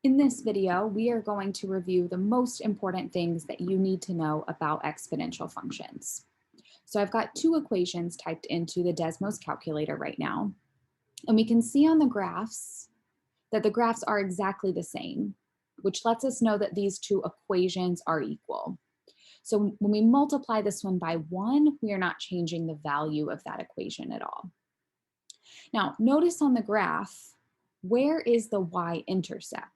In this video, we are going to review the most important things that you need to know about exponential functions. So I've got two equations typed into the Desmos calculator right now, and we can see on the graphs that the graphs are exactly the same, which lets us know that these two equations are equal. So when we multiply this one by 1, we are not changing the value of that equation at all. Now, notice on the graph, where is the y-intercept?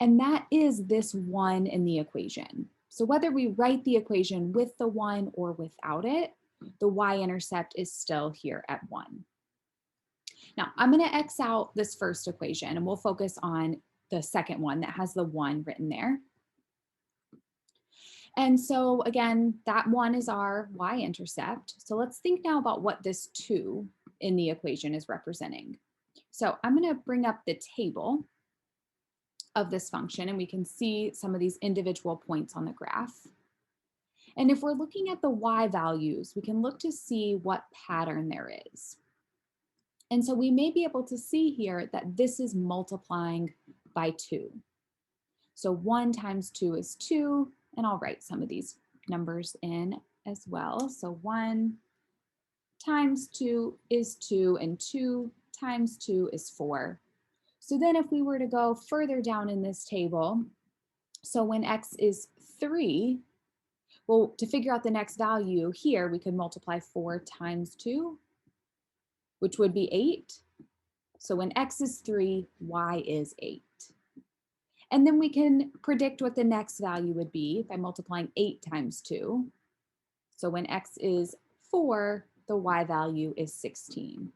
And that is this 1 in the equation. So whether we write the equation with the 1 or without it, the y-intercept is still here at 1. Now, I'm going to X out this first equation, and we'll focus on the second one that has the 1 written there. And so again, that 1 is our y-intercept. So let's think now about what this 2 in the equation is representing. So I'm going to bring up the table of this function, and we can see some of these individual points on the graph. And if we're looking at the y values, we can look to see what pattern there is. And so we may be able to see here that this is multiplying by 2. So 1 times 2 is 2, and I'll write some of these numbers in as well. So 1 times 2 is 2, and 2 times 2 is 4. So then if we were to go further down in this table, so when x is 3, well, to figure out the next value here, we could multiply 4 times 2, which would be 8. So when x is 3, y is 8. And then we can predict what the next value would be by multiplying 8 times 2. So when x is 4, the y value is 16.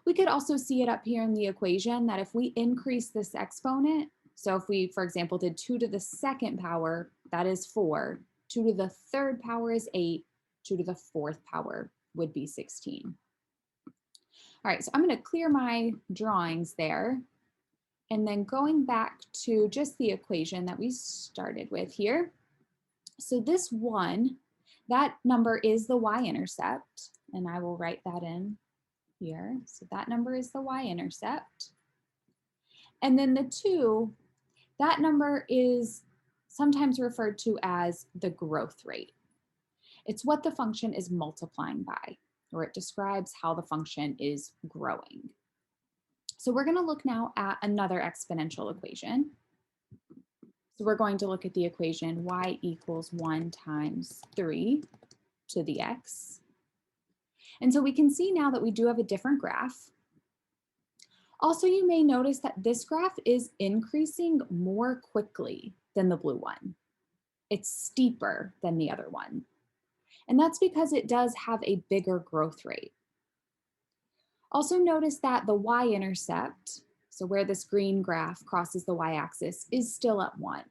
We could also see it up here in the equation that if we increase this exponent, so if we, for example, did 2 to the second power, that is 4. 2 to the third power is 8. 2 to the fourth power would be 16. All right, so I'm going to clear my drawings there. And then going back to just the equation that we started with here. So this 1, that number is the y-intercept, and I will write that in here. So that number is the y-intercept. And then the 2, that number is sometimes referred to as the growth rate. It's what the function is multiplying by, or it describes how the function is growing. So we're going to look now at another exponential equation. So we're going to look at the equation y equals 1 times 3 to the x. And so we can see now that we do have a different graph. Also, you may notice that this graph is increasing more quickly than the blue one. It's steeper than the other one. And that's because it does have a bigger growth rate. Also notice that the y-intercept, so where this green graph crosses the y-axis, is still at 1.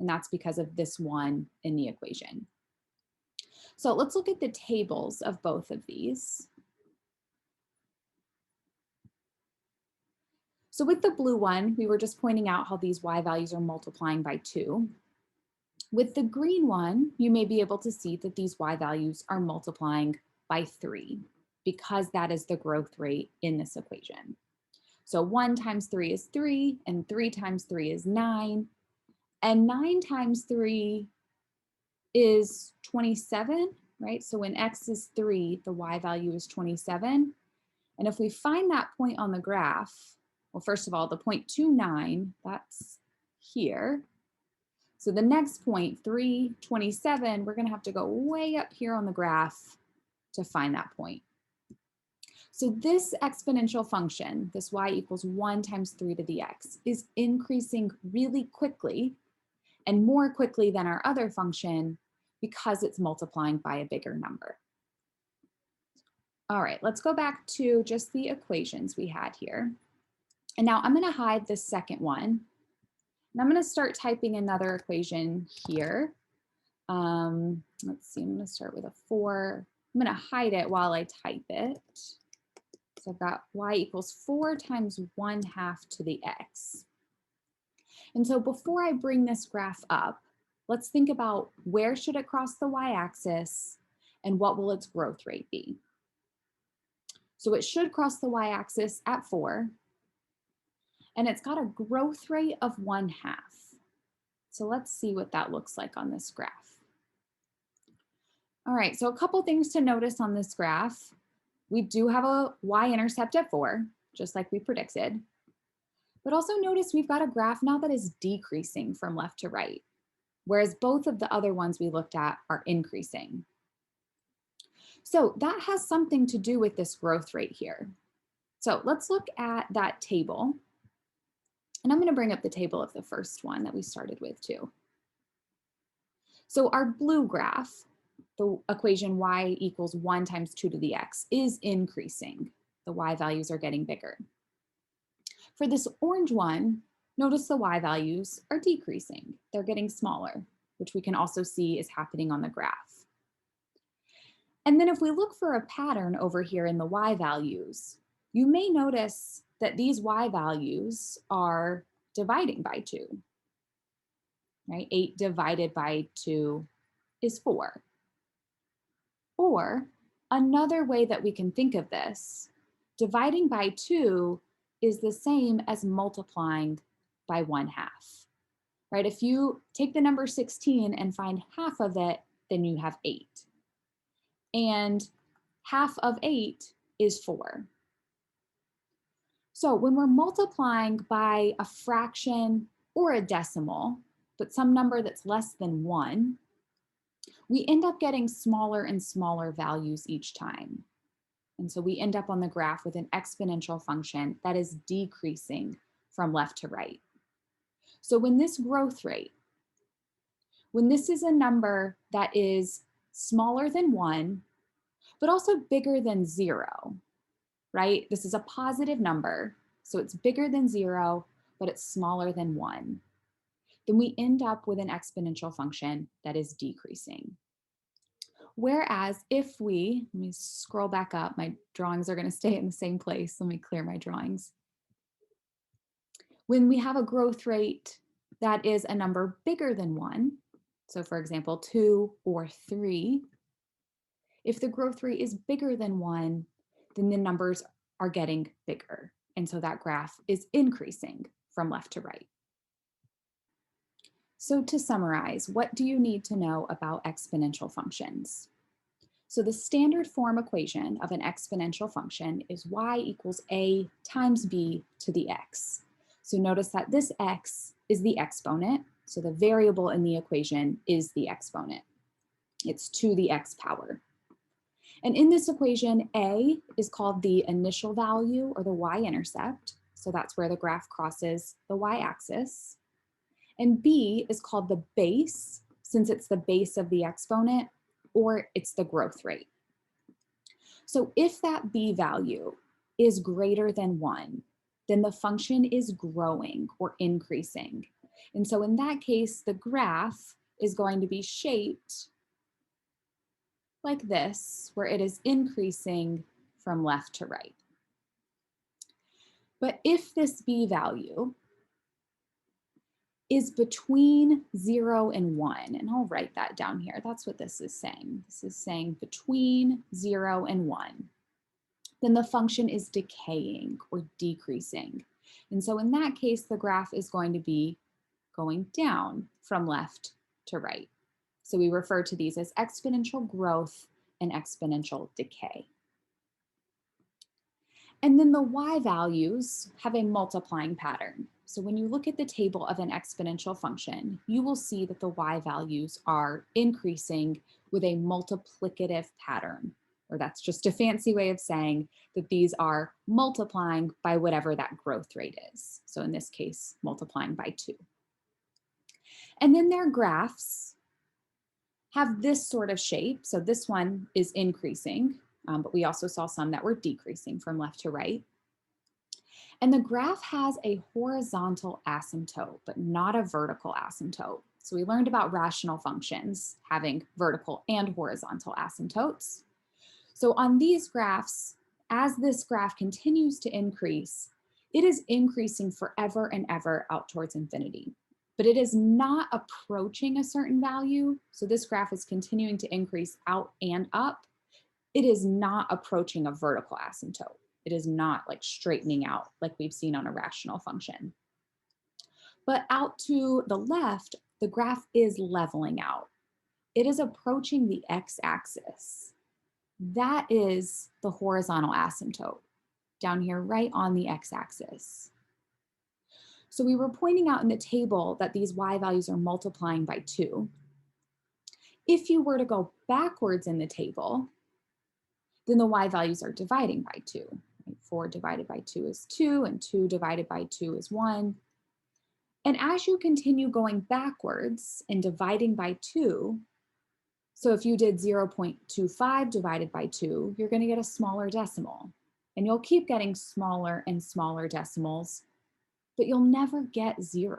And that's because of this 1 in the equation. So let's look at the tables of both of these. So with the blue one, we were just pointing out how these y values are multiplying by 2. With the green one, you may be able to see that these y values are multiplying by 3, because that is the growth rate in this equation. So 1 times 3 is 3, and 3 times 3 is 9, and 9 times 3 is 27, right? So when x is 3, the y value is 27. And if we find that point on the graph, well, first of all, the point 29, that's here. So the next point, 327, we're going to have to go way up here on the graph to find that point. So this exponential function, this y equals 1 times 3 to the x, is increasing really quickly and more quickly than our other function because it's multiplying by a bigger number. All right, let's go back to just the equations we had here. And now I'm going to hide the second one. And I'm going to start typing another equation here. Let's see, I'm going to start with a 4. I'm going to hide it while I type it. So I've got y equals 4 times 1/2 to the x. And so before I bring this graph up, let's think about where should it cross the y-axis and what will its growth rate be. So it should cross the y-axis at 4. and it's got a growth rate of 1/2. So let's see what that looks like on this graph. All right, so a couple things to notice on this graph. We do have a y-intercept at 4, just like we predicted. But also notice we've got a graph now that is decreasing from left to right, whereas both of the other ones we looked at are increasing. So that has something to do with this growth rate here. So let's look at that table. And I'm going to bring up the table of the first one that we started with too. So our blue graph, the equation y equals 1 times 2 to the x, is increasing. The y values are getting bigger. For this orange one, notice the y values are decreasing. They're getting smaller, which we can also see is happening on the graph. And then if we look for a pattern over here in the y values, you may notice that these y values are dividing by 2, right? 8 divided by 2 is 4. Or another way that we can think of this, dividing by 2 is the same as multiplying by 1/2, right? If you take the number 16 and find half of it, then you have 8. And half of 8 is 4. So when we're multiplying by a fraction or a decimal, but some number that's less than 1, we end up getting smaller and smaller values each time. And so we end up on the graph with an exponential function that is decreasing from left to right. So when this growth rate, when this is a number that is smaller than 1, but also bigger than 0, right? This is a positive number, so it's bigger than 0, but it's smaller than 1. Then we end up with an exponential function that is decreasing. Whereas if let me scroll back up, my drawings are going to stay in the same place. Let me clear my drawings. When we have a growth rate that is a number bigger than 1, so for example, 2 or 3, if the growth rate is bigger than 1, then the numbers are getting bigger. And so that graph is increasing from left to right. So to summarize, what do you need to know about exponential functions? So the standard form equation of an exponential function is y equals a times b to the x. So notice that this x is the exponent. So the variable in the equation is the exponent. It's to the x power. And in this equation, a is called the initial value or the y-intercept. So that's where the graph crosses the y-axis. And b is called the base, since it's the base of the exponent, or it's the growth rate. So if that b value is greater than 1, then the function is growing or increasing. And so in that case, the graph is going to be shaped like this, where it is increasing from left to right. But if this b value is between 0 and 1, and I'll write that down here. That's what this is saying. This is saying between 0 and 1. Then the function is decaying or decreasing. And so in that case, the graph is going to be going down from left to right. So we refer to these as exponential growth and exponential decay. And then the y values have a multiplying pattern. So when you look at the table of an exponential function, you will see that the y values are increasing with a multiplicative pattern, or that's just a fancy way of saying that these are multiplying by whatever that growth rate is. So in this case, multiplying by 2. And then their graphs have this sort of shape. So this one is increasing, but we also saw some that were decreasing from left to right. And the graph has a horizontal asymptote, but not a vertical asymptote. So we learned about rational functions having vertical and horizontal asymptotes. So on these graphs, as this graph continues to increase, it is increasing forever and ever out towards infinity. But it is not approaching a certain value. So this graph is continuing to increase out and up. It is not approaching a vertical asymptote. It is not like straightening out like we've seen on a rational function. But out to the left, the graph is leveling out. It is approaching the x-axis. That is the horizontal asymptote down here right on the x-axis. So we were pointing out in the table that these y values are multiplying by 2. If you were to go backwards in the table, then the y values are dividing by 2. 4 divided by 2 is 2, and 2 divided by 2 is 1. And as you continue going backwards and dividing by 2, so if you did 0.25 divided by 2, you're going to get a smaller decimal. And you'll keep getting smaller and smaller decimals, but you'll never get 0.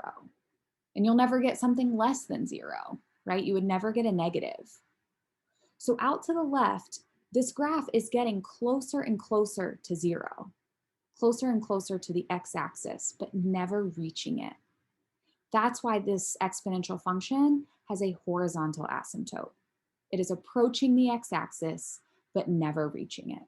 And you'll never get something less than 0, right? You would never get a negative. So out to the left, this graph is getting closer and closer to 0, closer and closer to the x-axis, but never reaching it. That's why this exponential function has a horizontal asymptote. It is approaching the x-axis, but never reaching it.